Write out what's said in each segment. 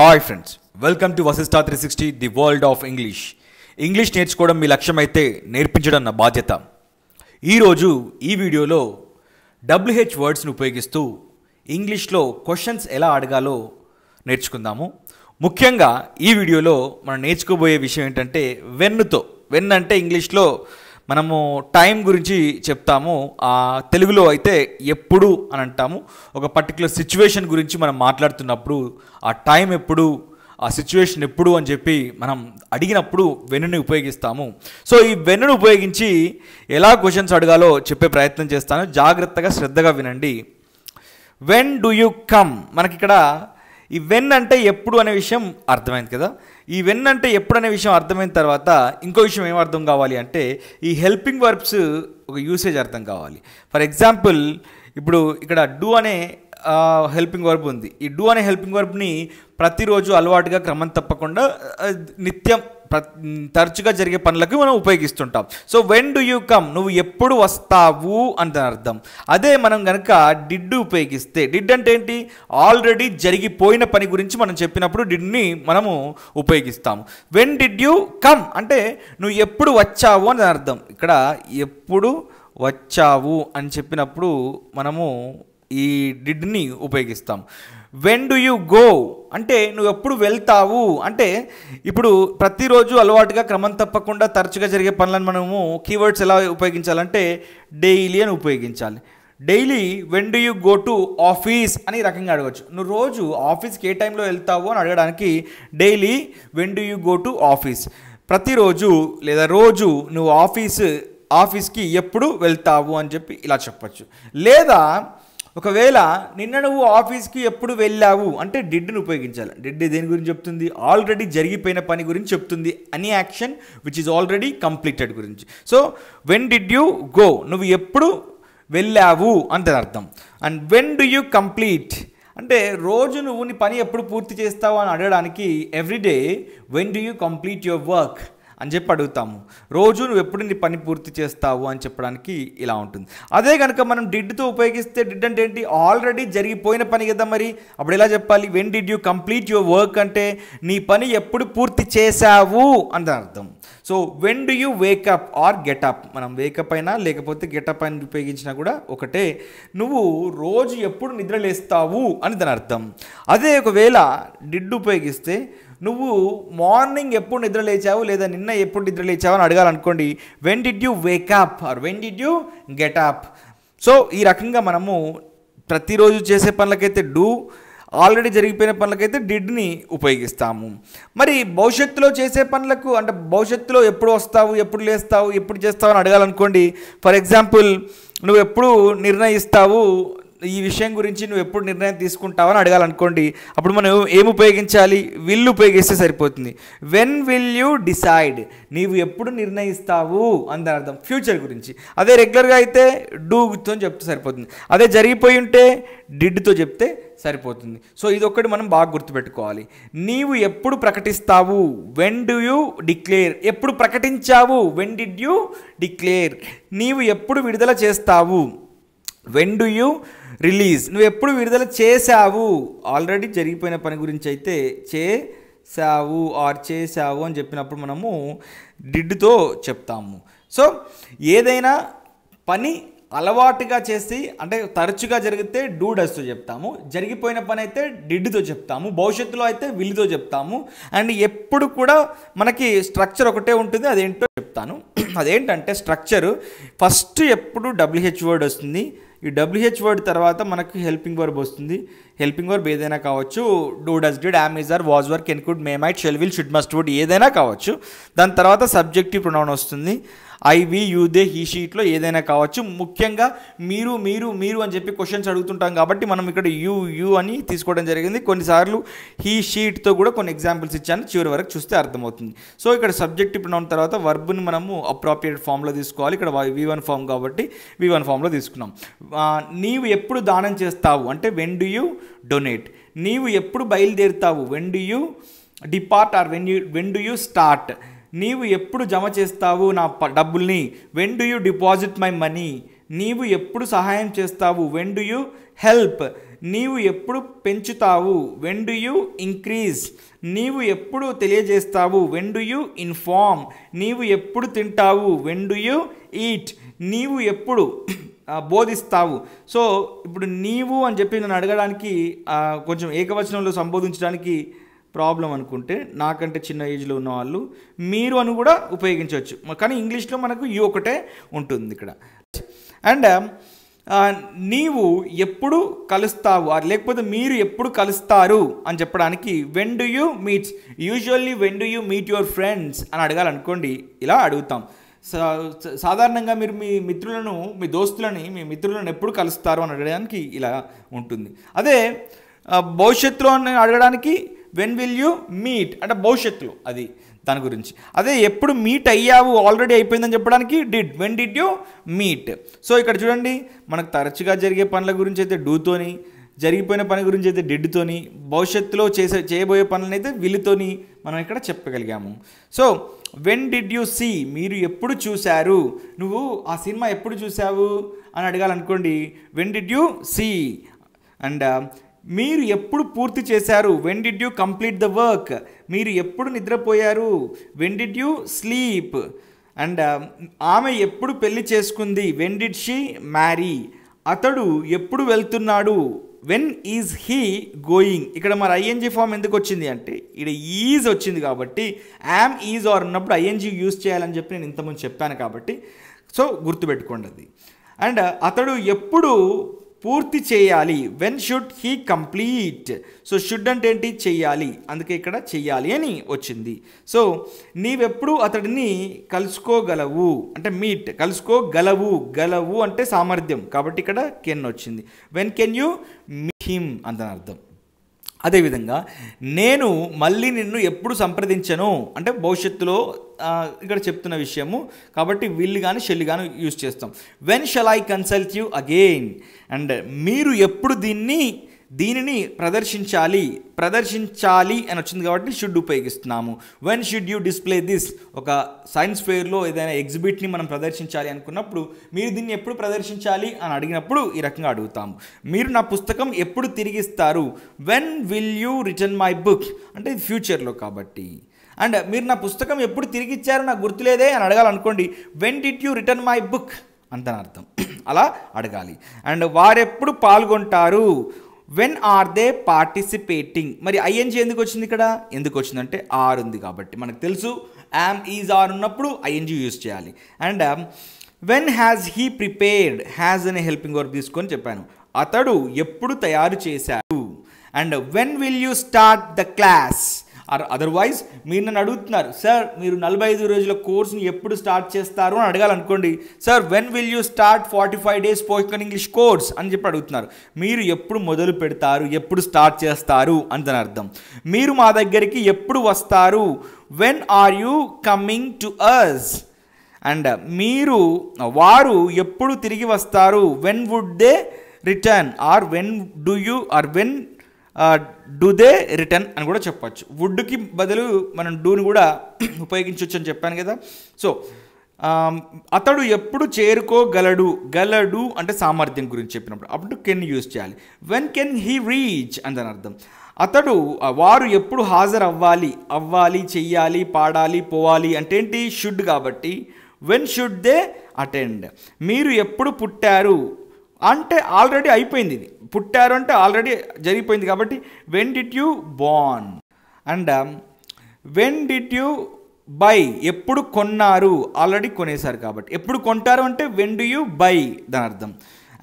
Hi friends, welcome to Vasista 360 the world of English. English నేర్చుకోవడం మీ లక్ష్యం అయితే నేర్పించడం నా బాధ్యత. ఈరోజు ఈ వీడియోలో WH వర్డ్స్ని ఉపయోగిస్తూ ఇంగ్లీష్లో క్వశ్చన్స్ ఎలా అడగాలో నేర్చుకుందాము. ముఖ్యంగా ఈ వీడియోలో మనం నేర్చుకోబోయే విషయం ఏంటంటే వెన్ అంటే ఇంగ్లీష్లో మనము టైం గురించి చెప్తాము, తెలుగులో అయితే ఎప్పుడు అని అంటాము. ఒక పర్టికులర్ సిచ్యువేషన్ గురించి మనం మాట్లాడుతున్నప్పుడు ఆ టైం ఎప్పుడు, ఆ సిచ్యువేషన్ ఎప్పుడు అని చెప్పి మనం అడిగినప్పుడు వెన్నుని ఉపయోగిస్తాము. సో ఈ వెన్నును ఉపయోగించి ఎలా క్వశ్చన్స్ అడగాలో చెప్పే ప్రయత్నం చేస్తాను. జాగ్రత్తగా శ్రద్ధగా వినండి. వెన్ డూ యూ కమ్, మనకి ఇక్కడ ఈ వెన్ అంటే ఎప్పుడు అనే విషయం అర్థమైంది కదా. ఈ వెన్ అంటే ఎప్పుడు అనే విషయం అర్థమైన తర్వాత ఇంకో విషయం ఏం అర్థం కావాలి అంటే ఈ హెల్పింగ్ వర్బ్స్ ఒక యూసేజ్ అర్థం కావాలి. ఫర్ ఎగ్జాంపుల్, ఇప్పుడు ఇక్కడ డూ అనే హెల్పింగ్ వర్బ్ ఉంది. ఈ డూ అనే హెల్పింగ్ వర్బ్ని ప్రతిరోజు అలవాటుగా క్రమం తప్పకుండా నిత్యం తరచుగా జరిగే పనులకు మనం ఉపయోగిస్తుంటాం. So when do you come, నువ్వు ఎప్పుడు వస్తావు అని అర్థం. అదే మనం కనుక డిడ్ ఉపయోగిస్తే, డిడ్ అంటే ఏంటి, ఆల్రెడీ జరిగిపోయిన పని గురించి మనం చెప్పినప్పుడు డిడ్ని మనము ఉపయోగిస్తాము. వెన్ డిడ్ యూ కమ్ అంటే నువ్వు ఎప్పుడు వచ్చావు అని అర్థం. ఇక్కడ ఎప్పుడు వచ్చావు అని చెప్పినప్పుడు మనము ఈ డిడ్ని ఉపయోగిస్తాం. వెన్ డు యూ గో అంటే నువ్వు ఎప్పుడు వెళ్తావు అంటే, ఇప్పుడు ప్రతిరోజు అలవాటుగా క్రమం తప్పకుండా తరచుగా జరిగే పనులను మనము కీవర్డ్స్ ఎలా ఉపయోగించాలంటే డైలీ అని ఉపయోగించాలి. Daily when do you go to office అని రకంగా అడగవచ్చు. నువ్వు రోజు ఆఫీస్కి ఏ టైంలో వెళ్తావు అని అడగడానికి daily when do you go to office. ప్రతిరోజు లేదా రోజు నువ్వు ఆఫీస్కి ఎప్పుడు వెళ్తావు అని చెప్పి ఇలా చెప్పచ్చు. లేదా ఒకవేళ నిన్న నువ్వు ఆఫీస్కి ఎప్పుడు వెళ్ళావు అంటే డిడ్ని ఉపయోగించాలి. డిడ్ దేని గురించి చెప్తుంది, ఆల్రెడీ జరిగిపోయిన పని గురించి చెప్తుంది. Any action which is already completed గురించి. So when did you go, నువ్వు ఎప్పుడు వెళ్ళావు అంటే అర్థం. And when do you complete అంటే రోజు నువ్వు నీ పని ఎప్పుడు పూర్తి చేస్తావు అని అడగడానికి everyday when do you complete your work అని చెప్పి అడుగుతాము. రోజు నువ్వు ఎప్పుడు నీ పని పూర్తి చేస్తావు అని చెప్పడానికి ఇలా ఉంటుంది. అదే కనుక మనం డిడ్తో ఉపయోగిస్తే, డిడ్ అంటే ఏంటి, ఆల్రెడీ జరిగిపోయిన పని కదా. మరి అప్పుడు ఎలా చెప్పాలి, when did you complete your work అంటే నీ పని ఎప్పుడు పూర్తి చేశావు అని అర్థం. So when do you wake up or get up, మనం వేకప్ అయినా లేకపోతే గెటప్ అయినా ఉపయోగించినా కూడా ఒకటే. నువ్వు రోజు ఎప్పుడు నిద్రలేస్తావు అని దాని అర్థం. అదే ఒకవేళ డిడ్ ఉపయోగిస్తే నువ్వు మార్నింగ్ ఎప్పుడు నిద్ర లేచావు లేదా నిన్న ఎప్పుడు నిద్ర లేచావు అని అడగాలనుకోండి, when did you wake up or when did you get up. So ఈ రకంగా మనము ప్రతిరోజు చేసే పనులకైతే డూ, ఆల్రెడీ జరిగిపోయిన పనులకైతే డిడ్ని ఉపయోగిస్తాము. మరి భవిష్యత్తులో చేసే పనులకు అంటే భవిష్యత్తులో ఎప్పుడు వస్తావు, ఎప్పుడు లేస్తావు, ఎప్పుడు చేస్తావు అని అడగాలనుకోండి. ఫర్ ఎగ్జాంపుల్, నువ్వు ఎప్పుడు నిర్ణయిస్తావు, ఈ విషయం గురించి నువ్వు ఎప్పుడు నిర్ణయం తీసుకుంటావు అని అడగాలనుకోండి. అప్పుడు మనం ఏం ఉపయోగించాలి, విల్ ఉపయోగిస్తే సరిపోతుంది. వెన్ విల్ యూ డిసైడ్, నీవు ఎప్పుడు నిర్ణయిస్తావు అని అర్థం, ఫ్యూచర్ గురించి. అదే రెగ్యులర్గా అయితే డూతో చెప్తే సరిపోతుంది. అదే జరిగిపోయి ఉంటే డిడ్తో చెప్తే సరిపోతుంది. సో ఇది ఒక్కటి మనం బాగా గుర్తుపెట్టుకోవాలి. నీవు ఎప్పుడు ప్రకటిస్తావు, వెన్ డు యూ డిక్లేర్, ఎప్పుడు ప్రకటించావు, వెన్ డిడ్ యూ డిక్లేర్. నీవు ఎప్పుడు విడుదల చేస్తావు, వెన్ డు యూ రిలీజ్, నువ్వు ఎప్పుడు విడుదల చేశావు, ఆల్రెడీ జరిగిపోయిన పని గురించి అయితే చేశావు ఆర్ చేశావు అని చెప్పినప్పుడు మనము డిడ్తో చెప్తాము. సో ఏదైనా పని అలవాటుగా చేసి అంటే తరచుగా జరిగితే డూ డస్తో చెప్తాము, జరిగిపోయిన పని అయితే డిడ్తో చెప్తాము, భవిష్యత్తులో అయితే విల్తో చెప్తాము. అండ్ ఎప్పుడు కూడా మనకి స్ట్రక్చర్ ఒకటే ఉంటుంది, అదేంటో చెప్తాను. అదేంటంటే స్ట్రక్చరు ఫస్ట్ ఎప్పుడు WH వర్డ్ వస్తుంది. ఈ WH వర్డ్ తర్వాత మనకు హెల్పింగ్ వర్బ్ వస్తుంది. హెల్పింగ్ వర్బ్ ఏదైనా కావచ్చు, do, does, did, am, is, are, was, were, can, could, may, might, shall, will, should, must, would ఏదైనా కావచ్చు. దాని తర్వాత సబ్జెక్టివ్ ప్రొనౌన్ వస్తుంది. I, we, you, they, he, షీట్లో ఏదైనా కావచ్చు. ముఖ్యంగా మీరు మీరు మీరు అని చెప్పి క్వశ్చన్స్ అడుగుతుంటాం కాబట్టి మనం ఇక్కడ యూ అని తీసుకోవడం జరిగింది. కొన్నిసార్లు హీ, షీట్తో కూడా కొన్ని ఎగ్జాంపుల్స్ ఇచ్చాను, చివరి వరకు చూస్తే అర్థమవుతుంది. సో ఇక్కడ సబ్జెక్టివ్ ప్రొనౌన్ తర్వాత వర్బ్ని మనము అప్రాప్రియేట్ ఫామ్లో తీసుకోవాలి. ఇక్కడ V1 ఫామ్ కాబట్టి V1 ఫామ్లో తీసుకున్నాం. నీవు ఎప్పుడు దానం చేస్తావు అంటే వెన్ డు యూ డొనేట్. నీవు ఎప్పుడు బయలుదేరుతావు, when do you depart or when do you start. నీవు ఎప్పుడు జమ చేస్తావు నా డబ్బుల్ని, when do you deposit my money. నీవు ఎప్పుడు సహాయం చేస్తావు, వెన్ డు యూ హెల్ప్. నీవు ఎప్పుడు పెంచుతావు, వెన్ డు యూ ఇంక్రీజ్, నీవు ఎప్పుడు తెలియజేస్తావు, వెన్ డు యూ ఇన్ఫార్మ్, నీవు ఎప్పుడు తింటావు, వెన్ డు యూ ఈట్, నీవు ఎప్పుడు బోధిస్తావు. సో ఇప్పుడు నీవు అని చెప్పి నన్ను అడగడానికి కొంచెం ఏకవచనంలో సంబోధించడానికి ప్రాబ్లం అనుకుంటే, నాకంటే చిన్న ఏజ్లో ఉన్న వాళ్ళు మీరు అని కూడా ఉపయోగించవచ్చు, కానీ ఇంగ్లీష్లో మనకు యూ ఒకటే ఉంటుంది ఇక్కడ. అండ్ నీవు ఎప్పుడు కలుస్తావు లేకపోతే మీరు ఎప్పుడు కలుస్తారు అని చెప్పడానికి when do you meet, usually when do you meet your friends అని అడగాలనుకోండి ఇలా అడుగుతాం. సాధారణంగా మీరు మీ మిత్రులను ఎప్పుడు కలుస్తారు అని అడగడానికి ఇలా ఉంటుంది. అదే భవిష్యత్తులో అడగడానికి వెన్ విల్ యూ మీట్ అంటే భవిష్యత్తులో అది దాని గురించి. అదే ఎప్పుడు మీట్ అయ్యావు ఆల్రెడీ అయిపోయిందని చెప్పడానికి did, when did you meet. So ఇక్కడ చూడండి, మనకు తరచుగా జరిగే పనుల గురించి అయితే డూతోని, జరిగిపోయిన పని గురించి అయితే డిడ్తోని, భవిష్యత్తులో చేయబోయే పనులను అయితే విల్లుతోని మనం ఇక్కడ చెప్పగలిగాము. So when did you see, మీరు ఎప్పుడు చూశారు, నువ్వు ఆ సినిమా ఎప్పుడు చూసావు అని అడగాలనుకోండి when did you see. And మీరు ఎప్పుడు పూర్తి చేశారు, when did you complete the work, మీరు ఎప్పుడు నిద్రపోయారు, when did you sleep. And ఆమె ఎప్పుడు పెళ్లి చేసుకుంది, వెన్ డిడ్ షీ మ్యారీ. అతడు ఎప్పుడు వెళ్తున్నాడు, వెన్ ఈజ్ హీ గోయింగ్. ఇక్కడ మరి ఐఎన్జీ ఫామ్ ఎందుకు వచ్చింది అంటే ఇక్కడ ఈజ్ వచ్చింది కాబట్టి, యామ్ ఈజ్ ఆర్ ఉన్నప్పుడు ఐఎన్జీ యూజ్ చేయాలని చెప్పి నేను ఇంతకుముందు చెప్పాను కాబట్టి సో గుర్తుపెట్టుకోండి అది. అండ్ అతడు ఎప్పుడు పూర్తి చేయాలి, when should he complete. So should అంటే ఏంటి, చెయ్యాలి, అందుకే ఇక్కడ చెయ్యాలి అని వచ్చింది. సో నీవెప్పుడు అతడిని కలుసుకోగలవు అంటే మీట్, గలవు అంటే సామర్థ్యం కాబట్టి ఇక్కడ కెన్ వచ్చింది. When can you meet him అంత అర్థం. అదేవిధంగా నేను మళ్ళీ నిన్ను ఎప్పుడు సంప్రదించను అంటే భవిష్యత్తులో ఇక్కడ చెప్తున్న విషయము కాబట్టి విల్ కానీ షెల్ కానీ యూజ్ చేస్తాం. When shall I consult you again. And మీరు ఎప్పుడు దీనిని ప్రదర్శించాలి అని వచ్చింది కాబట్టి షుడ్ ఉపయోగిస్తున్నాము. When should you display this, ఒక సైన్స్ ఫెయిర్లో ఏదైనా ఎగ్జిబిట్ని మనం ప్రదర్శించాలి అనుకున్నప్పుడు మీరు దీన్ని ఎప్పుడు ప్రదర్శించాలి అని అడిగినప్పుడు ఈ రకంగా అడుగుతాము. మీరు నా పుస్తకం ఎప్పుడు తిరిగిస్తారు, when will you return my book అంటే ఇది ఫ్యూచర్లో కాబట్టి. అండ్ మీరు నా పుస్తకం ఎప్పుడు తిరిగి ఇచ్చారు నాకు గుర్తులేదే అని అడగాలనుకోండి when did you return my book అంత అర్థం, అలా అడగాలి. అండ్ వారెప్పుడు పాల్గొంటారు, వెన్ ఆర్ దే పార్టిసిపేటింగ్. మరి ఐఎన్జీ ఎందుకు వచ్చింది ఇక్కడ, ఎందుకు వచ్చిందంటే ఆర్ ఉంది కాబట్టి మనకు తెలుసు యామ్ ఈజ్ ఆర్ ఉన్నప్పుడు ఐఎన్జీ యూజ్ చేయాలి. And when has he prepared, has అనే హెల్పింగ్ వర్క్ తీసుకొని చెప్పాను. అతడు ఎప్పుడు తయారు చేశారు. And when will you start the class or otherwise మీరు నన్ను అడుగుతున్నారు సార్ మీరు 45 రోజుల కోర్సుని ఎప్పుడు స్టార్ట్ చేస్తారు అని అడగాలనుకోండి, sir when will you start 45 days spoken English course అని చెప్పి అడుగుతున్నారు. మీరు ఎప్పుడు మొదలు పెడతారు, ఎప్పుడు స్టార్ట్ చేస్తారు అని అర్థం. మీరు మా దగ్గరికి ఎప్పుడు వస్తారు, when are you coming to us. And వారు ఎప్పుడు తిరిగి వస్తారు, when would they return or when do you or when do they return అని కూడా చెప్పచ్చు. వుడ్కి బదులు మనం డూని కూడా ఉపయోగించవచ్చు అని చెప్పాను కదా. సో అతడు ఎప్పుడు గలడు అంటే సామర్థ్యం గురించి చెప్పినప్పుడు అప్పుడు కెన్ యూజ్ చేయాలి. వెన్ కెన్ హీ రీచ్ అని అర్థం. వారు ఎప్పుడు హాజరు అవ్వాలి, చెయ్యాలి, పాడాలి, పోవాలి అంటే ఏంటి షుడ్ కాబట్టి వెన్ షుడ్ దే అటెండ్. మీరు ఎప్పుడు పుట్టారు అంటే ఆల్రెడీ అయిపోయింది, ఇది పుట్టారు అంటే ఆల్రెడీ జరిగిపోయింది కాబట్టి when did you Born. And when did you by, ఎప్పుడు కొన్నారు, ఆల్రెడీ కొనేశారు కాబట్టి. ఎప్పుడు కొంటారు అంటే వెన్ డు యూ బై దాని అర్థం.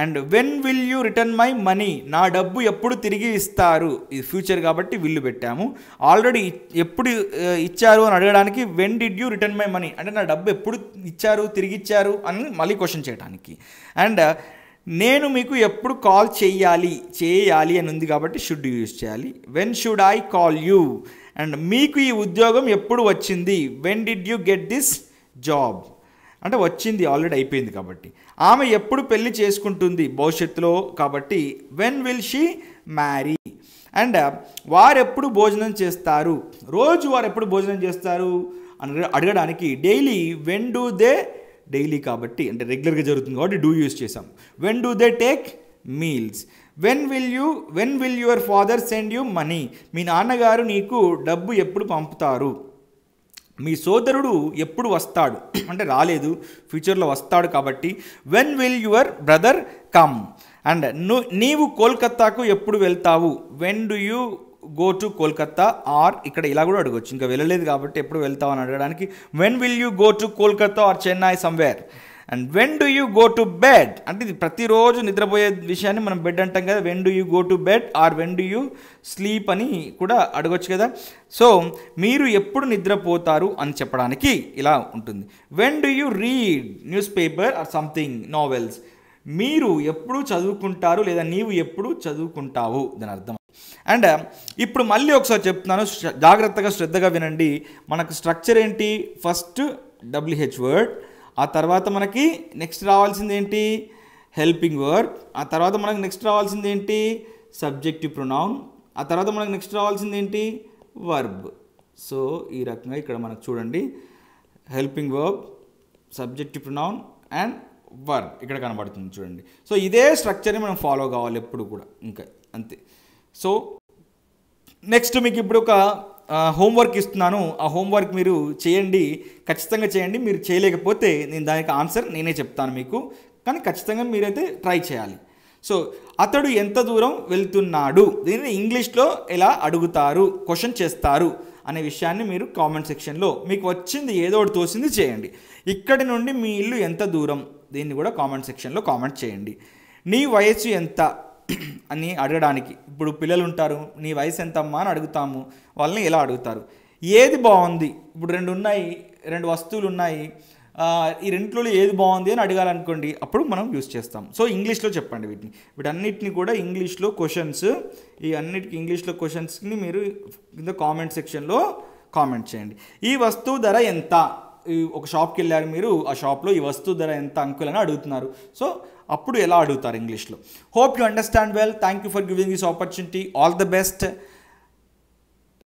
And when will you return my money, నా డబ్బు ఎప్పుడు తిరిగి ఇస్తారు, ఇది ఫ్యూచర్ కాబట్టి విల్లు పెట్టాము. ఆల్రెడీ ఎప్పుడు ఇచ్చారు అని అడగడానికి when did you return my money అంటే నా డబ్బు ఎప్పుడు ఇచ్చారు, తిరిగి ఇచ్చారు అని మళ్ళీ క్వశ్చన్ చేయడానికి. అండ్ నేను మీకు ఎప్పుడు కాల్ చేయాలి అని ఉంది కాబట్టి షుడ్ యూజ్ చేయాలి. When should I call you. And మీకు ఈ ఉద్యోగం ఎప్పుడు వచ్చింది, when did you get this job అంటే వచ్చింది ఆల్రెడీ అయిపోయింది కాబట్టి. ఆమె ఎప్పుడు పెళ్లి చేసుకుంటుంది, భవిష్యత్తులో కాబట్టి when will she marry. And వారెప్పుడు భోజనం చేస్తారు, రోజు వారు ఎప్పుడు భోజనం చేస్తారు అని అడగడానికి daily when do they, daily కాబట్టి అంటే రెగ్యులర్గా జరుగుతుంది కాబట్టి డూ యూజ్ చేసాం. When do they take meals. When will your father send you money? మీ నాన్నగారు నీకు డబ్బు ఎప్పుడు పంపుతారు? మీ సోదరుడు ఎప్పుడు వస్తాడు? అంటే రాలేదు, ఫ్యూచర్లో వస్తాడు కాబట్టి when will your brother come? And నీవు కోల్కతాకు ఎప్పుడు వెళ్తావు? When do you go to Kolkata? Or ఇక్కడ ఇలా కూడా అడగవచ్చు, ఇంకా వెళ్ళలేదు కాబట్టి ఎప్పుడు వెళ్తావు అని అడగడానికి when will you go to Kolkata or Chennai somewhere? And when do you go to bed? అంటే ఇది ప్రతిరోజు నిద్రపోయే విషయాన్ని మనం బెడ్ అంటాం కదా. When do you go to bed or when do you sleep అని కూడా అడగొచ్చు కదా. సో మీరు ఎప్పుడు నిద్రపోతారు అని చెప్పడానికి ఇలా ఉంటుంది. When do you read news paper or something novels? మీరు ఎప్పుడు చదువుకుంటారు లేదా నీవు ఎప్పుడు చదువుకుంటావు దాని అర్థం. అండ్ ఇప్పుడు మళ్ళీ ఒకసారి చెప్తున్నాను, జాగ్రత్తగా శ్రద్ధగా వినండి. మనకు స్ట్రక్చర్ ఏంటి? ఫస్ట్ WH వర్డ్, ఆ తర్వాత మనకి నెక్స్ట్ రావాల్సింది ఏంటి? Helping verb. ఆ తర్వాత మనకు నెక్స్ట్ రావాల్సింది ఏంటి? Subjective pronoun. ఆ తర్వాత మనకు నెక్స్ట్ రావాల్సింది ఏంటి? వర్బ్. సో ఈ రకంగా ఇక్కడ మనకు చూడండి, helping verb, subjective pronoun and verb ఇక్కడ కనబడుతుంది చూడండి. సో ఇదే స్ట్రక్చర్ని మనం ఫాలో కావాలి ఎప్పుడు కూడా, ఇంకా అంతే. సో నెక్స్ట్ మీకు ఇప్పుడు ఒక హోంవర్క్ ఇస్తున్నాను. ఆ హోంవర్క్ మీరు చేయండి, ఖచ్చితంగా చేయండి. మీరు చేయలేకపోతే నేను దానికి ఆన్సర్ నేనే చెప్తాను మీకు, కానీ ఖచ్చితంగా మీరైతే ట్రై చేయాలి. సో అతడు ఎంత దూరం వెళ్తున్నాడు? దీన్ని ఇంగ్లీష్లో ఎలా అడుగుతారు, క్వశ్చన్ చేస్తారు అనే విషయాన్ని మీరు కామెంట్ సెక్షన్లో మీకు వచ్చింది ఏదో ఒకటి తోసింది చేయండి. ఇక్కడి నుండి మీ ఇల్లు ఎంత దూరం? దీన్ని కూడా కామెంట్ సెక్షన్లో కామెంట్ చేయండి. నీ వయస్సు ఎంత అని అడగడానికి, ఇప్పుడు పిల్లలు ఉంటారు, నీ వయసు ఎంతమ్మా అని అడుగుతాము, వాళ్ళని ఎలా అడుగుతారు? ఏది బాగుంది? ఇప్పుడు రెండు వస్తువులు ఉన్నాయి, ఈ రెంట్లో ఏది బాగుంది అని అడగాలనుకోండి, అప్పుడు మనం యూస్ చేస్తాం. సో ఇంగ్లీష్లో చెప్పండి వీటన్నిటిని కూడా ఇంగ్లీష్లో క్వశ్చన్స్, ఈ అన్నిటికీ ఇంగ్లీష్లో క్వశ్చన్స్ని మీరు కింద కామెంట్ సెక్షన్లో కామెంట్ చేయండి. ఈ వస్తువు ధర ఎంత? ఒక షాప్కి వెళ్ళారు మీరు, ఆ షాప్లో ఈ వస్తువు ధర ఎంత అంకుల్ అని అడుగుతున్నారు. సో అప్పుడు ఎలా అడుగుతారు ఇంగ్లీష్లో? Hope you understand well. Thank you for giving this opportunity. All the best.